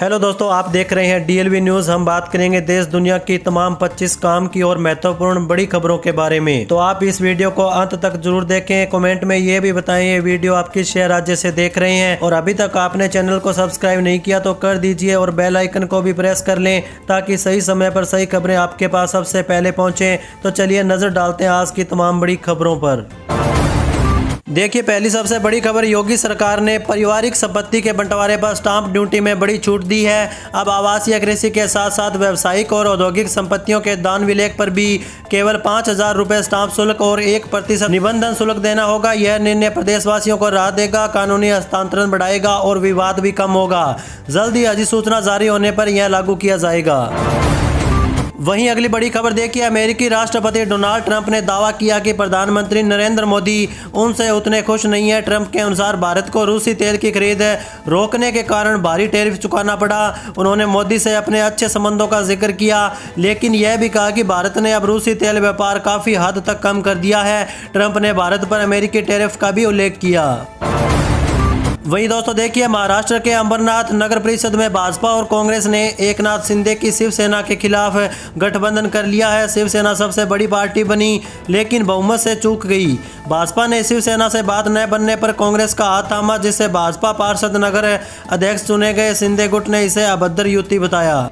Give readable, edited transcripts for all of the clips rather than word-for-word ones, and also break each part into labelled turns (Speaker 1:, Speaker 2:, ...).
Speaker 1: Hello दोस्तों, आप देख रहे हैं डीएलवी न्यूज़। हम बात करेंगे देश दुनिया की तमाम 25 काम की और महत्वपूर्ण बड़ी खबरों के बारे में। तो आप इस वीडियो को अंत तक जरूर देखें। कमेंट में ये भी बताएं ये वीडियो आप किस शहर राज्य से देख रहे हैं, और अभी तक आपने चैनल को सब्सक्राइब नहीं किया तो कर दीजिए और बेल आइकन को भी प्रेस कर लें ताकि सही समय पर सही खबरें आपके पास सबसे पहले पहुँचें। तो चलिए नजर डालते हैं आज की तमाम बड़ी खबरों पर। देखिए, पहली सबसे बड़ी खबर, योगी सरकार ने पारिवारिक संपत्ति के बंटवारे पर स्टाम्प ड्यूटी में बड़ी छूट दी है। अब आवासीय, कृषि के साथ साथ व्यावसायिक और औद्योगिक संपत्तियों के दान विलेख पर भी केवल 5,000 रुपये स्टाम्प शुल्क और 1% निबंधन शुल्क देना होगा। यह निर्णय प्रदेशवासियों को राहत देगा, कानूनी हस्तांतरण बढ़ाएगा और विवाद भी कम होगा। जल्द ही अधिसूचना जारी होने पर यह लागू किया जाएगा। वहीं अगली बड़ी खबर देखिए, अमेरिकी राष्ट्रपति डोनाल्ड ट्रंप ने दावा किया कि प्रधानमंत्री नरेंद्र मोदी उनसे उतने खुश नहीं है। ट्रंप के अनुसार भारत को रूसी तेल की खरीद रोकने के कारण भारी टैरिफ चुकाना पड़ा। उन्होंने मोदी से अपने अच्छे संबंधों का जिक्र किया, लेकिन यह भी कहा कि भारत ने अब रूसी तेल व्यापार काफ़ी हद तक कम कर दिया है। ट्रंप ने भारत पर अमेरिकी टैरिफ का भी उल्लेख किया। वहीं दोस्तों देखिए, महाराष्ट्र के अंबरनाथ नगर परिषद में भाजपा और कांग्रेस ने एकनाथ शिंदे की शिवसेना के खिलाफ गठबंधन कर लिया है। शिवसेना सबसे बड़ी पार्टी बनी, लेकिन बहुमत से चूक गई। भाजपा ने शिवसेना से बात न बनने पर कांग्रेस का हाथ थामा, जिससे भाजपा पार्षद नगर अध्यक्ष चुने गए। शिंदे गुट ने इसे अभद्र युति बताया।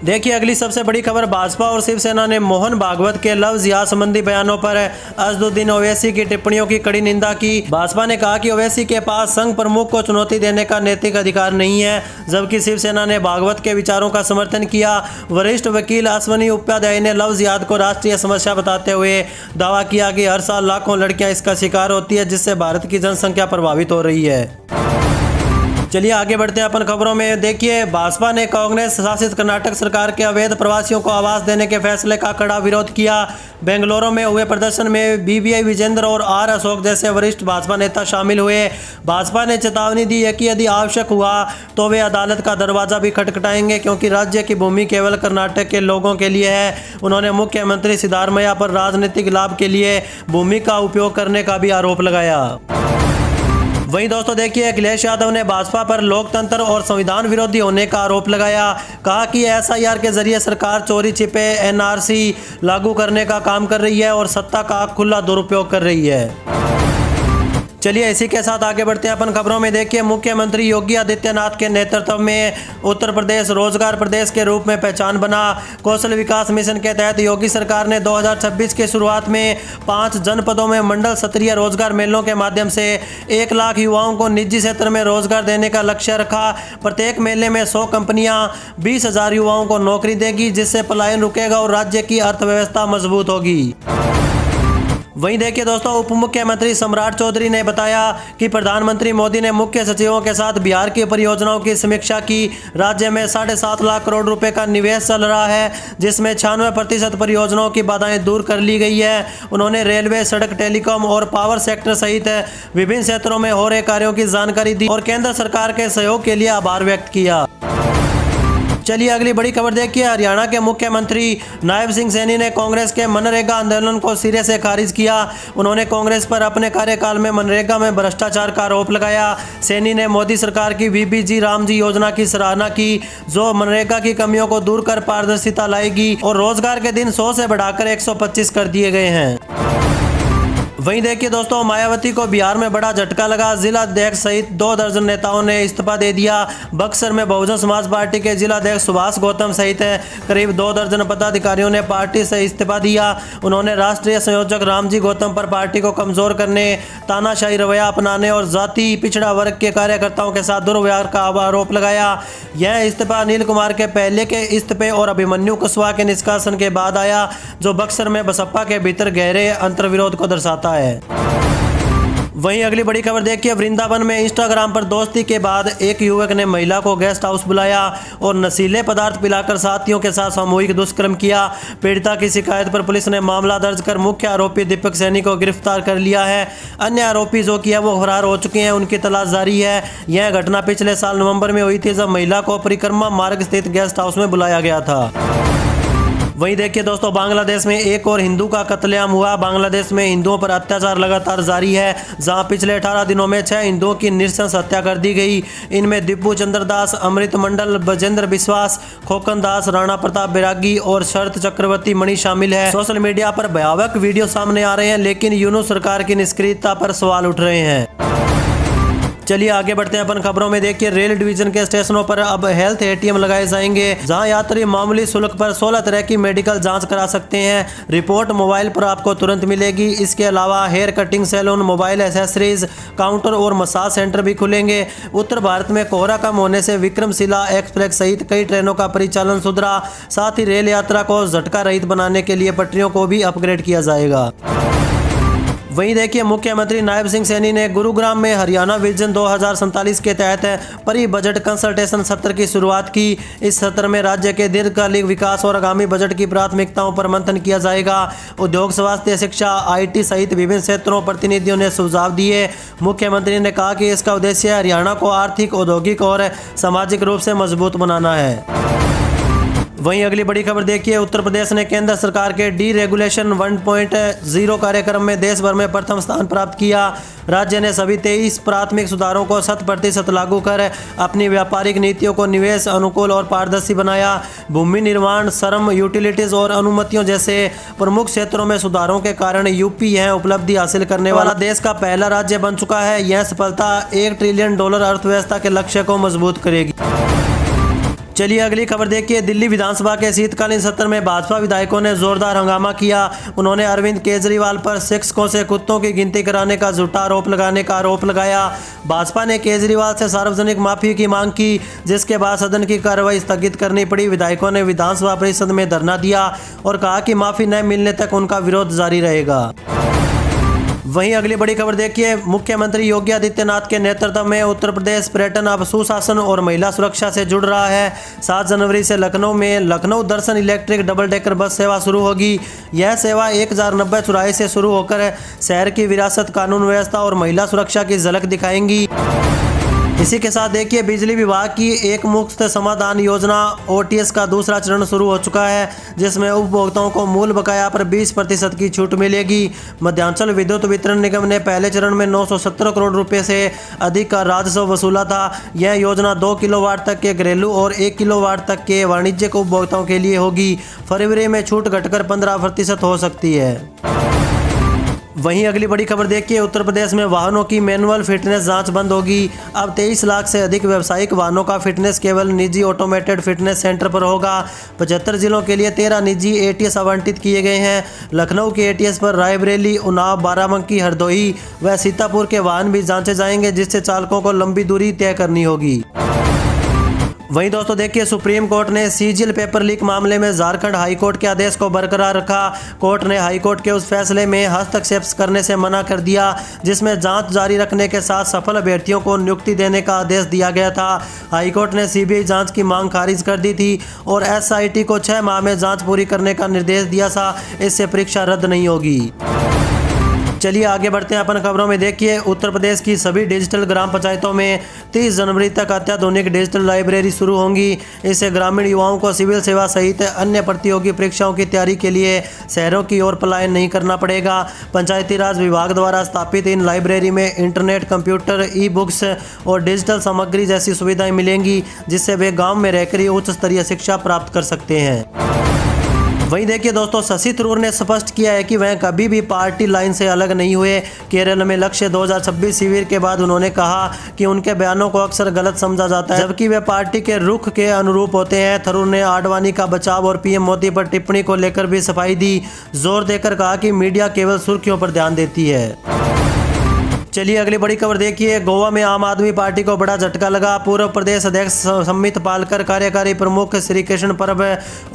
Speaker 1: देखिए, अगली सबसे बड़ी खबर, भाजपा और शिवसेना ने मोहन भागवत के लव जिहाद संबंधी बयानों पर असदुद्दीन ओवैसी की टिप्पणियों की कड़ी निंदा की। भाजपा ने कहा कि ओवैसी के पास संघ प्रमुख को चुनौती देने का नैतिक अधिकार नहीं है, जबकि शिवसेना ने भागवत के विचारों का समर्थन किया। वरिष्ठ वकील अश्वनी उपाध्याय ने लव जिहाद को राष्ट्रीय समस्या बताते हुए दावा किया कि हर साल लाखों लड़कियां इसका शिकार होती है, जिससे भारत की जनसंख्या प्रभावित हो रही है। चलिए आगे बढ़ते हैं अपन खबरों में। देखिए, भाजपा ने कांग्रेस शासित कर्नाटक सरकार के अवैध प्रवासियों को आवास देने के फैसले का कड़ा विरोध किया। बेंगलुरु में हुए प्रदर्शन में बीवीआई विजेंद्र और आर अशोक जैसे वरिष्ठ भाजपा नेता शामिल हुए। भाजपा ने चेतावनी दी है कि यदि आवश्यक हुआ तो वे अदालत का दरवाजा भी खटखटाएंगे, क्योंकि राज्य की भूमि केवल कर्नाटक के लोगों के लिए है। उन्होंने मुख्यमंत्री सिद्धारमैया पर राजनीतिक लाभ के लिए भूमि का उपयोग करने का भी आरोप लगाया। वहीं दोस्तों देखिए, अखिलेश यादव ने भाजपा पर लोकतंत्र और संविधान विरोधी होने का आरोप लगाया। कहा कि एसआईआर के जरिए सरकार चोरी छिपे एनआरसी लागू करने का काम कर रही है और सत्ता का खुला दुरुपयोग कर रही है। चलिए इसी के साथ आगे बढ़ते हैं अपन खबरों में। देखिए, मुख्यमंत्री योगी आदित्यनाथ के नेतृत्व में उत्तर प्रदेश रोजगार प्रदेश के रूप में पहचान बना। कौशल विकास मिशन के तहत योगी सरकार ने 2026 की शुरुआत में 5 जनपदों में मंडल स्तरीय रोजगार मेलों के माध्यम से 1 लाख युवाओं को निजी क्षेत्र में रोजगार देने का लक्ष्य रखा। प्रत्येक मेले में 100 कंपनियां 20,000 युवाओं को नौकरी देगी, जिससे पलायन रुकेगा और राज्य की अर्थव्यवस्था मजबूत होगी। वहीं देखिए दोस्तों, उप मुख्यमंत्री सम्राट चौधरी ने बताया कि प्रधानमंत्री मोदी ने मुख्य सचिवों के साथ बिहार की परियोजनाओं की समीक्षा की। राज्य में 7.5 लाख करोड़ रुपए का निवेश चल रहा है, जिसमें 96% परियोजनाओं की बाधाएं दूर कर ली गई है। उन्होंने रेलवे, सड़क, टेलीकॉम और पावर सेक्टर सहित विभिन्न क्षेत्रों में हो रहे कार्यों की जानकारी दी और केंद्र सरकार के सहयोग के लिए आभार व्यक्त किया। चलिए अगली बड़ी खबर देखिए, हरियाणा के मुख्यमंत्री नायब सिंह सैनी ने कांग्रेस के मनरेगा आंदोलन को सिरे से खारिज किया। उन्होंने कांग्रेस पर अपने कार्यकाल में मनरेगा में भ्रष्टाचार का आरोप लगाया। सैनी ने मोदी सरकार की वीबीजी रामजी योजना की सराहना की, जो मनरेगा की कमियों को दूर कर पारदर्शिता लाएगी और रोजगार के दिन 100 से बढ़ाकर 125 कर दिए गए हैं। वहीं देखिए दोस्तों, मायावती को बिहार में बड़ा झटका लगा। जिला अध्यक्ष सहित 2 दर्जन नेताओं ने इस्तीफा दे दिया। बक्सर में बहुजन समाज पार्टी के जिला अध्यक्ष सुभाष गौतम सहित करीब 2 दर्जन पदाधिकारियों ने पार्टी से इस्तीफा दिया। उन्होंने राष्ट्रीय संयोजक रामजी गौतम पर पार्टी को कमजोर करने, तानाशाही रवैया अपनाने और जाति पिछड़ा वर्ग के कार्यकर्ताओं के साथ दुर्व्यवहार का आरोप लगाया। यह इस्तीफा अनिल कुमार के पहले के इस्तीफे और अभिमन्यु कुशवाहा के निष्कासन के बाद आया, जो बक्सर में बसपा के भीतर गहरे अंतर्विरोध को दर्शाता है। वहीं अगली बड़ी खबर देखिए, वृंदावन में इंस्टाग्राम पर दोस्ती के बाद एक युवक ने महिला को गेस्ट हाउस बुलाया और नशीले पदार्थ पिलाकर साथियों के साथ सामूहिक दुष्कर्म किया। पीड़िता की शिकायत पर पुलिस ने मामला दर्ज कर मुख्य आरोपी दीपक सैनी को गिरफ्तार कर लिया है। अन्य आरोपी जो कि है वो फरार हो चुके हैं, उनकी तलाश जारी है। यह घटना पिछले साल नवंबर में हुई थी, जब महिला को परिक्रमा मार्ग स्थित गेस्ट हाउस में बुलाया गया था। वहीं देखिए दोस्तों, बांग्लादेश में एक और हिंदू का कत्लेआम हुआ। बांग्लादेश में हिंदुओं पर अत्याचार लगातार जारी है, जहां पिछले 18 दिनों में 6 हिंदुओं की नृशंस हत्या कर दी गई। इनमें दिब्बू चंद्र दास, अमृत मंडल, बजेंद्र विश्वास, खोकन दास, राणा प्रताप बैरागी और शरत चक्रवर्ती मणि शामिल है। सोशल मीडिया पर भयावह वीडियो सामने आ रहे हैं, लेकिन यूनूस सरकार की निष्क्रियता पर सवाल उठ रहे हैं। चलिए आगे बढ़ते हैं अपन खबरों में। देखिए, रेल डिवीजन के स्टेशनों पर अब हेल्थ एटीएम लगाए जाएंगे, जहां यात्री मामूली शुल्क पर 16 तरह की मेडिकल जांच करा सकते हैं। रिपोर्ट मोबाइल पर आपको तुरंत मिलेगी। इसके अलावा hair cutting salon, mobile accessories counter और मसाज सेंटर भी खुलेंगे। उत्तर भारत में कोहरा कम होने से विक्रमशिला एक्सप्रेस सहित कई ट्रेनों का परिचालन सुधरा। साथ ही रेल यात्रा को झटका रहित बनाने के लिए पटरियों को भी अपग्रेड किया जाएगा। वहीं देखिए, मुख्यमंत्री नायब सिंह सैनी ने गुरुग्राम में हरियाणा विजन 2047 के तहत परी बजट कंसल्टेशन सत्र की शुरुआत की। इस सत्र में राज्य के दीर्घकालिक विकास और आगामी बजट की प्राथमिकताओं पर मंथन किया जाएगा। उद्योग, स्वास्थ्य, शिक्षा, IT सहित विभिन्न क्षेत्रों प्रतिनिधियों ने सुझाव दिए। मुख्यमंत्री ने कहा कि इसका उद्देश्य हरियाणा को आर्थिक, औद्योगिक और सामाजिक रूप से मजबूत बनाना है। वहीं अगली बड़ी खबर देखिए, उत्तर प्रदेश ने केंद्र सरकार के डीरेगुलेशन 1.0 कार्यक्रम में देश भर में प्रथम स्थान प्राप्त किया। राज्य ने सभी 23 प्राथमिक सुधारों को 100% लागू कर अपनी व्यापारिक नीतियों को निवेश अनुकूल और पारदर्शी बनाया। भूमि निर्माण, श्रम, यूटिलिटीज और अनुमतियों जैसे प्रमुख क्षेत्रों में सुधारों के कारण यूपी यह उपलब्धि हासिल करने वाला देश का पहला राज्य बन चुका है। यह सफलता $1 ट्रिलियन अर्थव्यवस्था के लक्ष्य को मजबूत करेगी। चलिए अगली खबर देखिए, दिल्ली विधानसभा के शीतकालीन सत्र में भाजपा विधायकों ने जोरदार हंगामा किया। उन्होंने अरविंद केजरीवाल पर शिक्षकों से कुत्तों की गिनती कराने का झूठा आरोप लगाने का आरोप लगाया। भाजपा ने केजरीवाल से सार्वजनिक माफी की मांग की, जिसके बाद सदन की कार्रवाई स्थगित करनी पड़ी। विधायकों ने विधानसभा परिषद में धरना दिया और कहा कि माफी न मिलने तक उनका विरोध जारी रहेगा। वहीं अगली बड़ी खबर देखिए, मुख्यमंत्री योगी आदित्यनाथ के नेतृत्व में उत्तर प्रदेश पर्यटन अब सुशासन और महिला सुरक्षा से जुड़ रहा है। 7 जनवरी से लखनऊ में लखनऊ दर्शन इलेक्ट्रिक डबल डेकर बस सेवा शुरू होगी। यह सेवा 1090 चौराहे से शुरू होकर शहर की विरासत, कानून व्यवस्था और महिला सुरक्षा की झलक दिखाएंगी। इसी के साथ देखिए, बिजली विभाग की एक मुफ्त समाधान योजना OTS का दूसरा चरण शुरू हो चुका है, जिसमें उपभोक्ताओं को मूल बकाया पर 20% की छूट मिलेगी। मध्यांचल विद्युत वितरण निगम ने पहले चरण में 917 करोड़ रुपए से अधिक का राजस्व वसूला था। यह योजना 2 किलोवाट तक के घरेलू और 1 किलोवाट तक के वाणिज्यिक उपभोक्ताओं के लिए होगी। फरवरी में छूट घटकर 15% हो सकती है। वहीं अगली बड़ी खबर देखिए, उत्तर प्रदेश में वाहनों की मैनुअल फिटनेस जांच बंद होगी। अब 23 लाख से अधिक व्यावसायिक वाहनों का फिटनेस केवल निजी ऑटोमेटेड फिटनेस सेंटर पर होगा। 75 जिलों के लिए 13 निजी ATS आवंटित किए गए हैं। लखनऊ के ATS पर रायबरेली, उन्नाव, बाराबंकी, हरदोई व सीतापुर के वाहन भी जांचे जाएंगे, जिससे चालकों को लंबी दूरी तय करनी होगी। वहीं दोस्तों देखिए, सुप्रीम कोर्ट ने CGL पेपर लीक मामले में झारखंड हाईकोर्ट के आदेश को बरकरार रखा। कोर्ट ने हाईकोर्ट के उस फैसले में हस्तक्षेप करने से मना कर दिया, जिसमें जांच जारी रखने के साथ सफल अभ्यर्थियों को नियुक्ति देने का आदेश दिया गया था। हाईकोर्ट ने CBI जांच की मांग खारिज कर दी थी और SIT को 6 माह में जांच पूरी करने का निर्देश दिया था। इससे परीक्षा रद्द नहीं होगी। चलिए आगे बढ़ते हैं अपन खबरों में। देखिए, उत्तर प्रदेश की सभी डिजिटल ग्राम पंचायतों में 30 जनवरी तक अत्याधुनिक डिजिटल लाइब्रेरी शुरू होंगी। इससे ग्रामीण युवाओं को सिविल सेवा सहित अन्य प्रतियोगी परीक्षाओं की तैयारी के लिए शहरों की ओर पलायन नहीं करना पड़ेगा। पंचायती राज विभाग द्वारा स्थापित इन लाइब्रेरी में इंटरनेट, कंप्यूटर, ई-बुक्स और डिजिटल सामग्री जैसी सुविधाएं मिलेंगी, जिससे वे गाँव में रहकर ही उच्च स्तरीय शिक्षा प्राप्त कर सकते हैं। वहीं देखिए दोस्तों, शशि थरूर ने स्पष्ट किया है कि वह कभी भी पार्टी लाइन से अलग नहीं हुए। केरल में लक्ष्य 2026 शिविर के बाद उन्होंने कहा कि उनके बयानों को अक्सर गलत समझा जाता है, जबकि वे पार्टी के रुख के अनुरूप होते हैं। थरूर ने आडवाणी का बचाव और PM मोदी पर टिप्पणी को लेकर भी सफाई दी, जोर देकर कहा कि मीडिया केवल सुर्खियों पर ध्यान देती है। चलिए अगली बड़ी खबर देखिए, गोवा में आम आदमी पार्टी को बड़ा झटका लगा। पूर्व प्रदेश अध्यक्ष सम्मित पालकर, कार्यकारी प्रमुख श्री कृष्ण परब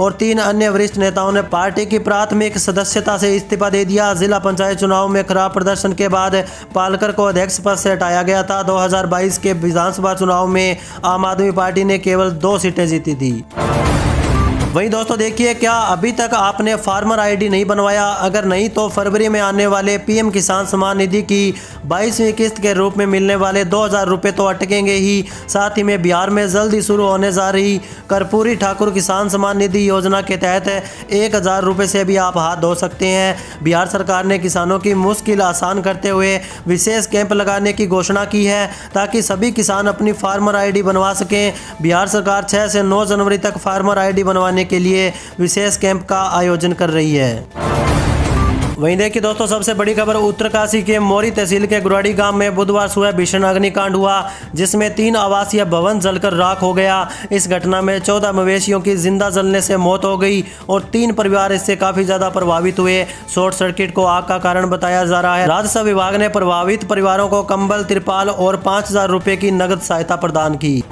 Speaker 1: और 3 अन्य वरिष्ठ नेताओं ने पार्टी की प्राथमिक सदस्यता से इस्तीफा दे दिया। जिला पंचायत चुनाव में खराब प्रदर्शन के बाद पालकर को अध्यक्ष पद से हटाया गया था। 2022 के विधानसभा चुनाव में आम आदमी पार्टी ने केवल 2 सीटें जीती थी। वहीं दोस्तों देखिए, क्या अभी तक आपने फार्मर आईडी नहीं बनवाया? अगर नहीं तो फरवरी में आने वाले पीएम किसान सम्मान निधि की 22वीं किस्त के रूप में मिलने वाले 2000 रुपये तो अटकेंगे ही, साथ ही में बिहार में जल्द ही शुरू होने जा रही कर्पूरी ठाकुर किसान सम्मान निधि योजना के तहत 1000 रुपये से भी आप हाथ धो सकते हैं। बिहार सरकार ने किसानों की मुश्किल आसान करते हुए विशेष कैंप लगाने की घोषणा की है ताकि सभी किसान अपनी फार्मर आईडी बनवा सकें। बिहार सरकार 6 से 9 जनवरी तक फार्मर आईडी बनवाने के लिए विशेष कैंप का आयोजन कर रही है। वहीं देखिए दोस्तों, सबसे बड़ी खबर उत्तरकाशी के मोरी तहसील के गुराड़ी गांव में बुधवार सुबह भीषण अग्निकांड हुआ, जिसमें 3 आवासीय भवन जलकर राख हो गया। इस घटना में 14 मवेशियों की जिंदा जलने से मौत हो गई और 3 परिवार इससे काफी ज्यादा प्रभावित हुए। शॉर्ट सर्किट को आग का कारण बताया जा रहा है। राजस्व विभाग ने प्रभावित परिवारों को कंबल, तिरपाल और 5000 रुपये की नगद सहायता प्रदान की।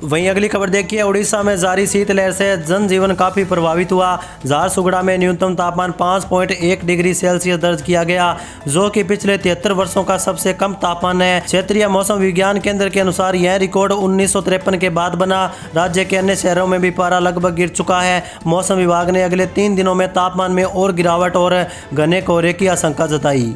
Speaker 1: वहीं अगली खबर देखिए, उड़ीसा में जारी शीतलहर से जनजीवन काफी प्रभावित हुआ। झारसुगुड़ा में न्यूनतम तापमान 5.1 डिग्री सेल्सियस दर्ज किया गया, जो कि पिछले 73 वर्षों का सबसे कम तापमान है। क्षेत्रीय मौसम विज्ञान केंद्र के अनुसार यह रिकॉर्ड 1953 के बाद बना। राज्य के अन्य शहरों में भी पारा लगभग गिर चुका है। मौसम विभाग ने अगले 3 दिनों में तापमान में और गिरावट और घने कोहरे की आशंका जताई।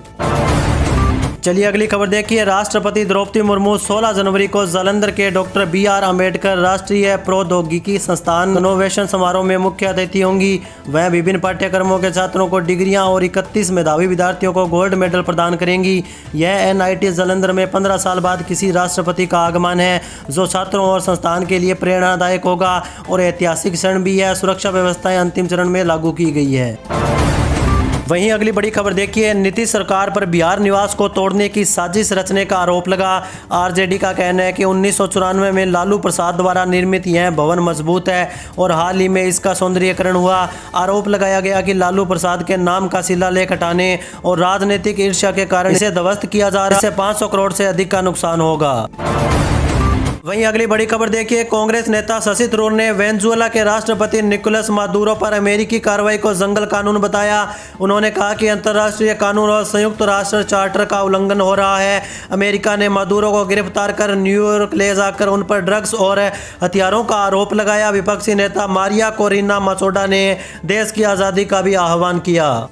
Speaker 1: चलिए अगली खबर देखिए, राष्ट्रपति द्रौपदी मुर्मू 16 जनवरी को जालंधर के डॉक्टर BR अम्बेडकर राष्ट्रीय प्रौद्योगिकी संस्थान इनोवेशन समारोह में मुख्य अतिथि होंगी। वह विभिन्न पाठ्यक्रमों के छात्रों को डिग्रियां और 31 मेधावी विद्यार्थियों को गोल्ड मेडल प्रदान करेंगी। यह NIT जालंधर में 15 साल बाद किसी राष्ट्रपति का आगमन है, जो छात्रों और संस्थान के लिए प्रेरणादायक होगा और ऐतिहासिक क्षण भी है। सुरक्षा व्यवस्थाएं अंतिम चरण में लागू की गई है। वहीं अगली बड़ी खबर देखिए, नीतीश सरकार पर बिहार निवास को तोड़ने की साजिश रचने का आरोप लगा। RJD का कहना है कि 1994 में लालू प्रसाद द्वारा निर्मित यह भवन मजबूत है और हाल ही में इसका सौंदर्यीकरण हुआ। आरोप लगाया गया कि लालू प्रसाद के नाम का शिलालेख हटाने और राजनीतिक ईर्ष्या के कारण इसे ध्वस्त किया जा रहा है। इससे 500 करोड़ से अधिक का नुकसान होगा। वहीं अगली बड़ी खबर देखिए, कांग्रेस नेता शशि थरूर ने वेनेजुएला के राष्ट्रपति निकोलस मादुरो पर अमेरिकी कार्रवाई को जंगल कानून बताया। उन्होंने कहा कि अंतर्राष्ट्रीय कानून और संयुक्त राष्ट्र चार्टर का उल्लंघन हो रहा है। अमेरिका ने मादुरो को गिरफ्तार कर न्यूयॉर्क ले जाकर उन पर ड्रग्स और हथियारों का आरोप लगाया। विपक्षी नेता मारिया कोरिना माचोडा ने देश की आज़ादी का भी आह्वान किया।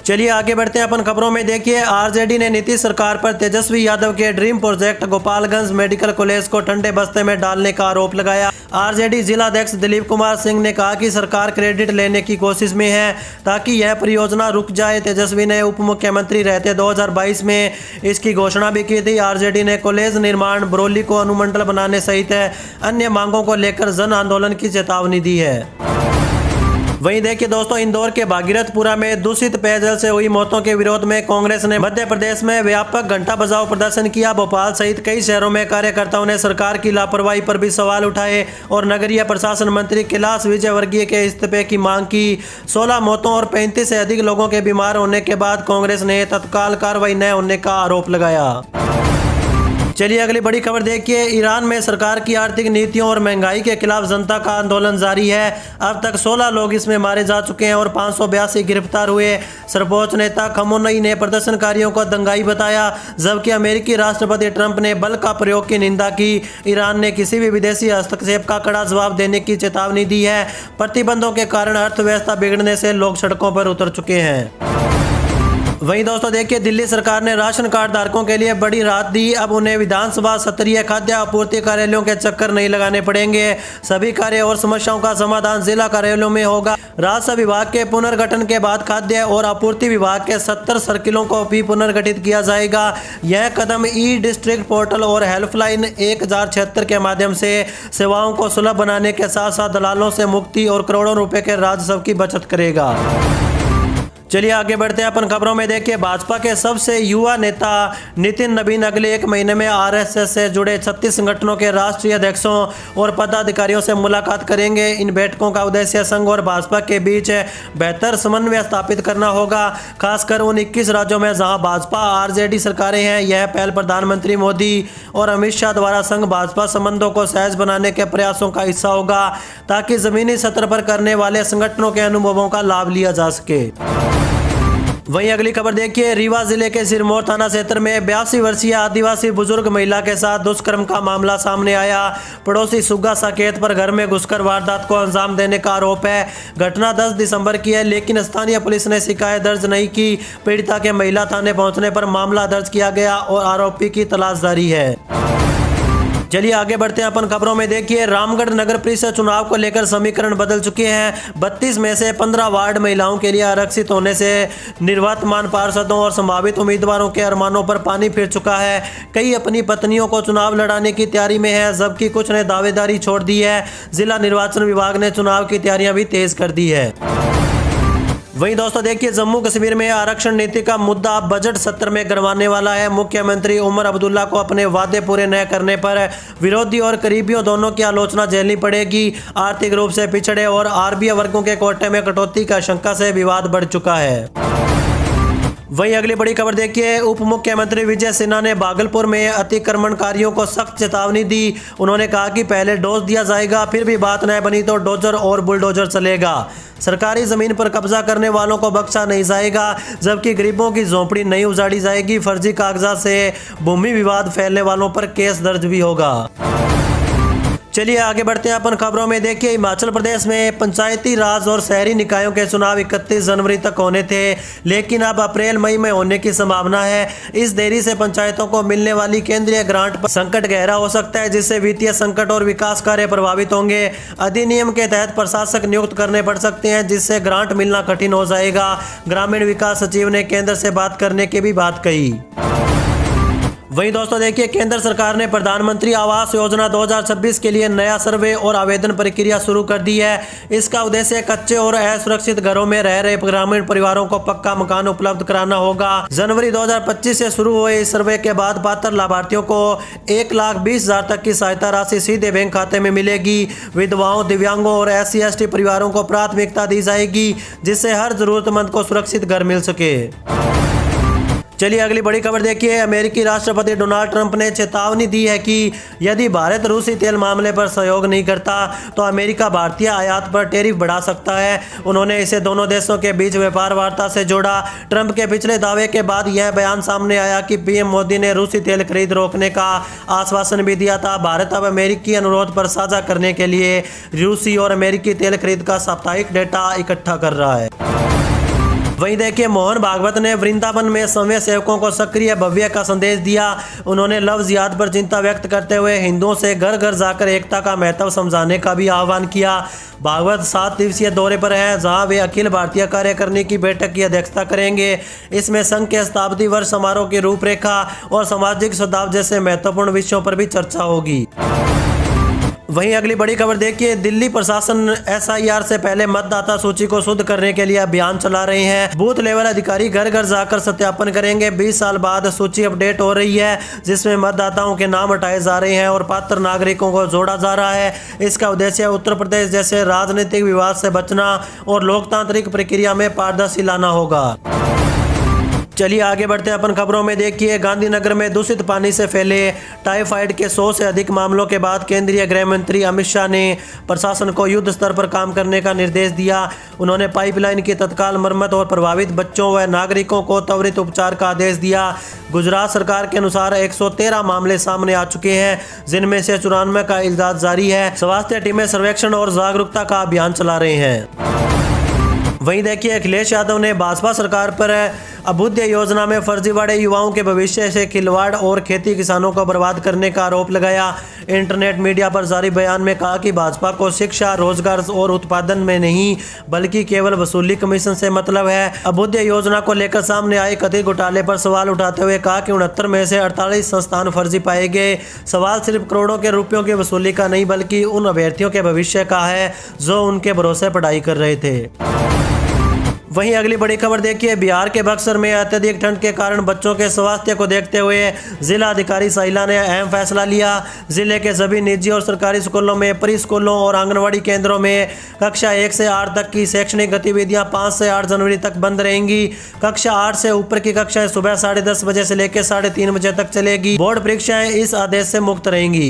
Speaker 1: चलिए आगे बढ़ते हैं अपन खबरों में। देखिए, RJD ने नीतीश सरकार पर तेजस्वी यादव के dream project Gopalganj medical college को ठंडे बस्ते में डालने का आरोप लगाया। RJD जिलाध्यक्ष दिलीप कुमार सिंह ने कहा कि सरकार क्रेडिट लेने की कोशिश में है ताकि यह परियोजना रुक जाए। तेजस्वी ने उप मुख्यमंत्री रहते 2022 में इसकी घोषणा भी की थी। RJD ने कॉलेज निर्माण, बरौली को अनुमंडल बनाने सहित अन्य मांगों को लेकर जन आंदोलन की चेतावनी दी है। वहीं देखिए दोस्तों, इंदौर के भागीरथपुरा में दूषित पेयजल से हुई मौतों के विरोध में कांग्रेस ने मध्य प्रदेश में व्यापक घंटा बजाओ प्रदर्शन किया। भोपाल सहित कई शहरों में कार्यकर्ताओं ने सरकार की लापरवाही पर भी सवाल उठाए और नगरीय प्रशासन मंत्री कैलाश विजयवर्गीय के इस्तीफे की मांग की। 16 मौतों और 35 से अधिक लोगों के बीमार होने के बाद कांग्रेस ने तत्काल कार्रवाई न होने का आरोप लगाया। चलिए अगली बड़ी खबर देखिए, ईरान में सरकार की आर्थिक नीतियों और महंगाई के खिलाफ जनता का आंदोलन जारी है। अब तक 16 लोग इसमें मारे जा चुके हैं और 582 गिरफ्तार हुए। सर्वोच्च नेता खमेनी ने प्रदर्शनकारियों को दंगाई बताया, जबकि अमेरिकी राष्ट्रपति ट्रंप ने बल का प्रयोग की निंदा की। ईरान ने किसी भी विदेशी हस्तक्षेप का कड़ा जवाब देने की चेतावनी दी है। प्रतिबंधों के कारण अर्थव्यवस्था बिगड़ने से लोग सड़कों पर उतर चुके हैं। वहीं दोस्तों देखिए, दिल्ली सरकार ने राशन कार्ड धारकों के लिए बड़ी राहत दी। अब उन्हें विधानसभा स्तरीय खाद्य आपूर्ति कार्यालयों के चक्कर नहीं लगाने पड़ेंगे। सभी कार्य और समस्याओं का समाधान जिला कार्यालयों में होगा। राजस्व विभाग के पुनर्गठन के बाद खाद्य और आपूर्ति विभाग के 70 सर्किलों को भी पुनर्गठित किया जाएगा। यह कदम ई-डिस्ट्रिक्ट पोर्टल और हेल्पलाइन 1076 के माध्यम से सेवाओं को सुलभ बनाने के साथ साथ दलालों से मुक्ति और करोड़ों रुपए के राजस्व की बचत करेगा। चलिए आगे बढ़ते हैं अपन खबरों में। देखिए, भाजपा के सबसे युवा नेता नितिन नवीन अगले 1 महीने में RSS से जुड़े 36 संगठनों के राष्ट्रीय अध्यक्षों और पदाधिकारियों से मुलाकात करेंगे। इन बैठकों का उद्देश्य संघ और भाजपा के बीच बेहतर समन्वय स्थापित करना होगा, खासकर उन 21 राज्यों में जहां भाजपा RJD सरकारें हैं। यह पहल प्रधानमंत्री मोदी और अमित शाह द्वारा संघ भाजपा संबंधों को सहज बनाने के प्रयासों का हिस्सा होगा, ताकि जमीनी स्तर पर करने वाले संगठनों के अनुभवों का लाभ लिया जा सके। वहीं अगली खबर देखिए, रीवा जिले के सिरमौर थाना क्षेत्र में 82 वर्षीय आदिवासी बुजुर्ग महिला के साथ दुष्कर्म का मामला सामने आया। पड़ोसी सुग्गा साकेत पर घर में घुसकर वारदात को अंजाम देने का आरोप है। घटना 10 दिसंबर की है, लेकिन स्थानीय पुलिस ने शिकायत दर्ज नहीं की। पीड़िता के महिला थाने पहुंचने पर मामला दर्ज किया गया और आरोपी की तलाश जारी है। चलिए आगे बढ़ते हैं अपन खबरों में। देखिए, रामगढ़ नगर परिषद चुनाव को लेकर समीकरण बदल चुके हैं। 32 में से 15 वार्ड महिलाओं के लिए आरक्षित होने से निर्वर्तमान पार्षदों और संभावित उम्मीदवारों के अरमानों पर पानी फिर चुका है। कई अपनी पत्नियों को चुनाव लड़ाने की तैयारी में है, जबकि कुछ ने दावेदारी छोड़ दी है। जिला निर्वाचन विभाग ने चुनाव की तैयारियां भी तेज कर दी है। वहीं दोस्तों देखिए, जम्मू कश्मीर में आरक्षण नीति का मुद्दा बजट सत्र में गरमाने वाला है। मुख्यमंत्री उमर अब्दुल्ला को अपने वादे पूरे न करने पर विरोधी और करीबियों दोनों की आलोचना झेलनी पड़ेगी। आर्थिक रूप से पिछड़े और आरबीआई वर्गों के कोटे में कटौती की आशंका से विवाद बढ़ चुका है। वहीं अगली बड़ी खबर देखिए, उप मुख्यमंत्री विजय सिन्हा ने भागलपुर में अतिक्रमणकारियों को सख्त चेतावनी दी। उन्होंने कहा कि पहले डोज दिया जाएगा, फिर भी बात न बनी तो डोजर और बुलडोजर चलेगा। सरकारी जमीन पर कब्जा करने वालों को बख्शा नहीं जाएगा, जबकि गरीबों की झोंपड़ी नहीं उजाड़ी जाएगी। फर्जी कागजात से भूमि विवाद फैलने वालों पर केस दर्ज भी होगा। चलिए आगे बढ़ते हैं अपन खबरों में। देखिए, हिमाचल प्रदेश में पंचायती राज और शहरी निकायों के चुनाव 31 जनवरी तक होने थे, लेकिन अब अप्रैल मई में होने की संभावना है। इस देरी से पंचायतों को मिलने वाली केंद्रीय ग्रांट पर संकट गहरा हो सकता है, जिससे वित्तीय संकट और विकास कार्य प्रभावित होंगे। अधिनियम के तहत प्रशासक नियुक्त करने पड़ सकते हैं, जिससे ग्रांट मिलना कठिन हो जाएगा। ग्रामीण विकास सचिव ने केंद्र से बात करने की भी बात कही। वहीं दोस्तों देखिए, केंद्र सरकार ने प्रधानमंत्री आवास योजना 2026 के लिए नया सर्वे और आवेदन प्रक्रिया शुरू कर दी है। इसका उद्देश्य कच्चे और असुरक्षित घरों में रह रहे ग्रामीण परिवारों को पक्का मकान उपलब्ध कराना होगा। जनवरी 2025 से शुरू हुए इस सर्वे के बाद पात्र लाभार्थियों को 1,20,000 तक की सहायता राशि सीधे बैंक खाते में मिलेगी। विधवाओं, दिव्यांगों और SC/ST परिवारों को प्राथमिकता दी जाएगी, जिससे हर जरूरतमंद को सुरक्षित घर मिल सके। चलिए अगली बड़ी खबर देखिए, अमेरिकी राष्ट्रपति डोनाल्ड ट्रंप ने चेतावनी दी है कि यदि भारत रूसी तेल मामले पर सहयोग नहीं करता तो अमेरिका भारतीय आयात पर टैरिफ बढ़ा सकता है। उन्होंने इसे दोनों देशों के बीच व्यापार वार्ता से जोड़ा। ट्रंप के पिछले दावे के बाद यह बयान सामने आया कि पीएम मोदी ने रूसी तेल खरीद रोकने का आश्वासन भी दिया था। भारत अब अमेरिकी अनुरोध पर साझा करने के लिए रूसी और अमेरिकी तेल खरीद का साप्ताहिक डेटा इकट्ठा कर रहा है। वहीं देखिए, मोहन भागवत ने वृंदावन में समय सेवकों को सक्रिय भव्य का संदेश दिया। उन्होंने लव जिहाद पर चिंता व्यक्त करते हुए हिंदुओं से घर घर जाकर एकता का महत्व समझाने का भी आह्वान किया। भागवत 7 दिवसीय दौरे पर हैं, जहां वे अखिल भारतीय कार्यकारिणी की बैठक की अध्यक्षता करेंगे। इसमें संघ के शताब्दी वर्ष समारोह की रूपरेखा और सामाजिक सद्भाव जैसे महत्वपूर्ण विषयों पर भी चर्चा होगी। वहीं अगली बड़ी खबर देखिए, दिल्ली प्रशासन SIR से पहले मतदाता सूची को शुद्ध करने के लिए अभियान चला रहे हैं। बूथ लेवल अधिकारी घर घर जाकर सत्यापन करेंगे। 20 साल बाद सूची अपडेट हो रही है, जिसमें मतदाताओं के नाम हटाए जा रहे हैं और पात्र नागरिकों को जोड़ा जा रहा है। इसका उद्देश्य उत्तर प्रदेश जैसे राजनीतिक विवाद से बचना और लोकतांत्रिक प्रक्रिया में पारदर्शी लाना होगा। चलिए आगे बढ़ते हैं अपन खबरों में। देखिए, गांधीनगर में दूषित पानी से फैले टाइफाइड के 100 से अधिक मामलों के बाद केंद्रीय गृह मंत्री अमित शाह ने प्रशासन को युद्ध स्तर पर काम करने का निर्देश दिया। उन्होंने पाइपलाइन की तत्काल मरम्मत और प्रभावित बच्चों व नागरिकों को त्वरित उपचार का आदेश दिया। गुजरात सरकार के अनुसार 113 मामले सामने आ चुके हैं, जिनमें से 94 का इलाज जारी है। स्वास्थ्य टीमें सर्वेक्षण और जागरूकता का अभियान चला रहे हैं। वहीं देखिए, अखिलेश यादव ने भाजपा सरकार पर अभ्युदय योजना में फर्जीवाड़े, युवाओं के भविष्य से खिलवाड़ और खेती किसानों को बर्बाद करने का आरोप लगाया। इंटरनेट मीडिया पर जारी बयान में कहा कि भाजपा को शिक्षा, रोजगार और उत्पादन में नहीं बल्कि केवल वसूली कमीशन से मतलब है। अभ्युदय योजना को लेकर सामने आए कथित घोटाले पर सवाल उठाते हुए कहा कि 69 में से 48 संस्थान फर्जी पाए गए। सवाल सिर्फ करोड़ों के रुपयों की वसूली का नहीं बल्कि उन अभ्यर्थियों के भविष्य का है जो उनके भरोसे पढ़ाई कर रहे थे। वहीं अगली बड़ी खबर देखिए, बिहार के बक्सर में अत्यधिक ठंड के कारण बच्चों के स्वास्थ्य को देखते हुए जिला अधिकारी साइला ने अहम फैसला लिया। जिले के सभी निजी और सरकारी स्कूलों में, प्री स्कूलों और आंगनवाड़ी केंद्रों में कक्षा 1 से 8 तक की शैक्षणिक गतिविधियां 5 से 8 जनवरी तक बंद रहेंगी। कक्षा 8 से ऊपर की कक्षाएं सुबह 10:30 बजे से लेकर 3:30 बजे तक चलेगी। बोर्ड परीक्षाएं इस आदेश से मुक्त रहेंगी।